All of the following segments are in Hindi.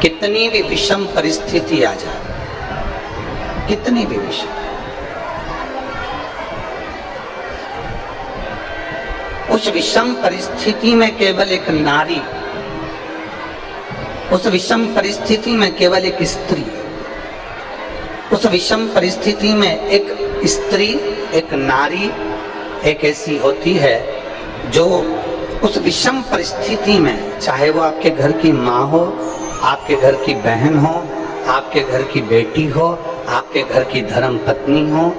कितनी भी विषम परिस्थिति आ जाए, कितनी भी विषम, उस विषम परिस्थिति में केवल एक नारी, उस विषम परिस्थिति में केवल एक स्त्री, उस विषम परिस्थिति में एक स्त्री, एक नारी एक ऐसी होती है जो उस विषम परिस्थिति में, चाहे वो आपके घर की माँ हो, आपके घर की बहन हो, आपके घर की बेटी हो, आपके घर की धर्म पत्नी हो,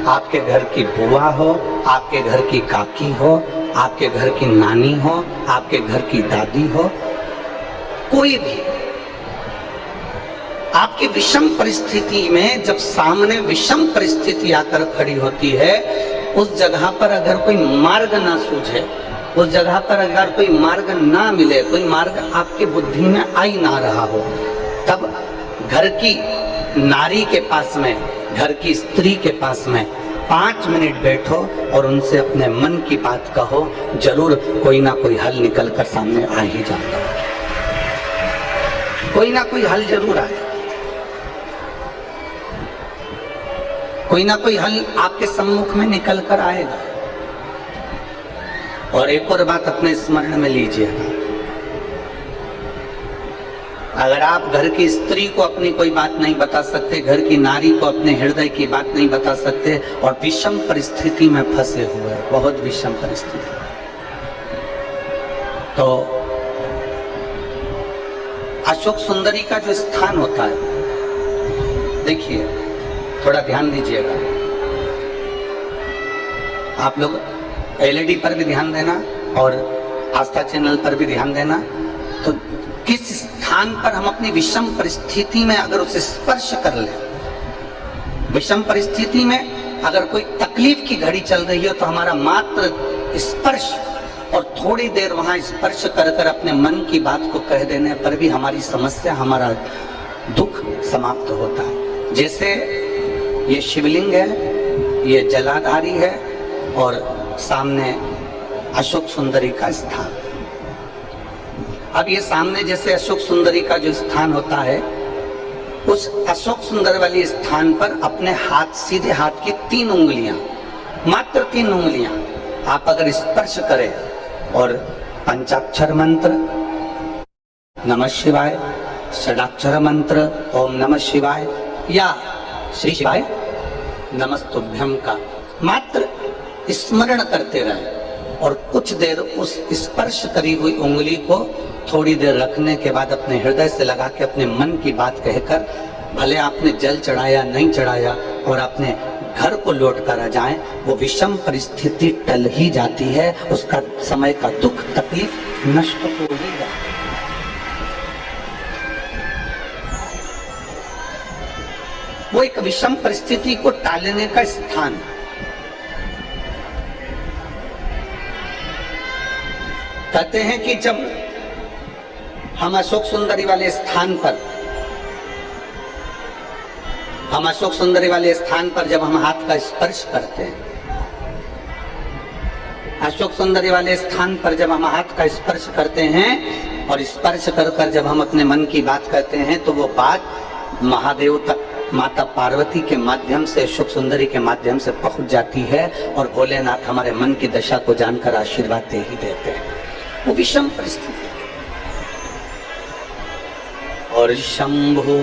आपके घर की बुआ हो, आपके घर की काकी हो, आपके घर की नानी हो, आपके घर की दादी हो, कोई भी आपकी विषम परिस्थिति में जब सामने विषम परिस्थिति आकर खड़ी होती है, उस जगह पर अगर कोई मार्ग ना सूझे, उस जगह पर अगर कोई मार्ग ना मिले, कोई मार्ग आपकी बुद्धि में आई ना रहा हो, तब घर की नारी के पास में, घर की स्त्री के पास में 5 मिनट बैठो और उनसे अपने मन की बात कहो, जरूर कोई ना कोई हल निकल कर सामने आ ही जाता है। कोई ना कोई हल जरूर आए, कोई ना कोई हल आपके सम्मुख में निकल कर आएगा। और एक और बात अपने स्मरण में लीजिएगा, अगर आप घर की स्त्री को अपनी कोई बात नहीं बता सकते, घर की नारी को अपने हृदय की बात नहीं बता सकते और विषम परिस्थिति में फंसे हुए, बहुत विषम परिस्थिति, तो अशोक सुंदरी का जो स्थान होता है, देखिए थोड़ा ध्यान दीजिएगा, आप लोग एलईडी पर भी ध्यान देना और आस्था चैनल पर भी ध्यान देना। तो किस स्थान पर हम अपनी विषम परिस्थिति में अगर उसे स्पर्श कर ले, विषम परिस्थिति में अगर कोई तकलीफ की घड़ी चल रही हो, तो हमारा मात्र स्पर्श और थोड़ी देर वहां स्पर्श कर कर अपने मन की बात को कह देने पर भी हमारी समस्या, हमारा दुख समाप्त होता है। जैसे ये शिवलिंग है, ये जलाधारी है और सामने अशोक सुंदरी का स्थान। अब ये सामने जैसे अशोक सुंदरी का जो स्थान होता है, उस अशोक सुंदर वाली स्थान पर अपने हाथ, सीधे हाथ की 3 उंगलियां, मात्र 3 उंगलियां आप अगर स्पर्श करें और पंचाक्षर मंत्र नमः शिवाय, षडाक्षर मंत्र ओम नमः शिवाय या श्री शिवाय नमस्तुभ्यम का मात्र स्मरण करते रहे और कुछ देर उस स्पर्श करी हुई उंगली को थोड़ी देर रखने के बाद अपने हृदय से लगा के अपने मन की बात कहकर, भले आपने जल चढ़ाया नहीं चढ़ाया, और अपने घर को लौट कर आ जाएं, वो विषम परिस्थिति टल ही जाती है, उसका समय का दुख तकलीफ नष्ट हो ही जाता है। वो एक विषम परिस्थिति को टालने का स्थान है। कहते हैं कि जब हम अशोक सुंदरी वाले स्थान पर, जब हम हाथ का स्पर्श करते हैं, अशोक सुंदरी वाले स्थान पर जब हम हाथ का स्पर्श करते हैं और स्पर्श कर कर जब हम अपने मन की बात करते हैं, तो वो बात महादेव तक, माता पार्वती के माध्यम से, अशोक सुंदरी के माध्यम से पहुंच जाती है और भोलेनाथ हमारे मन की दशा को जानकर आशीर्वाद दे ही देते हैं। वो विषम परिस्थिति और शंभो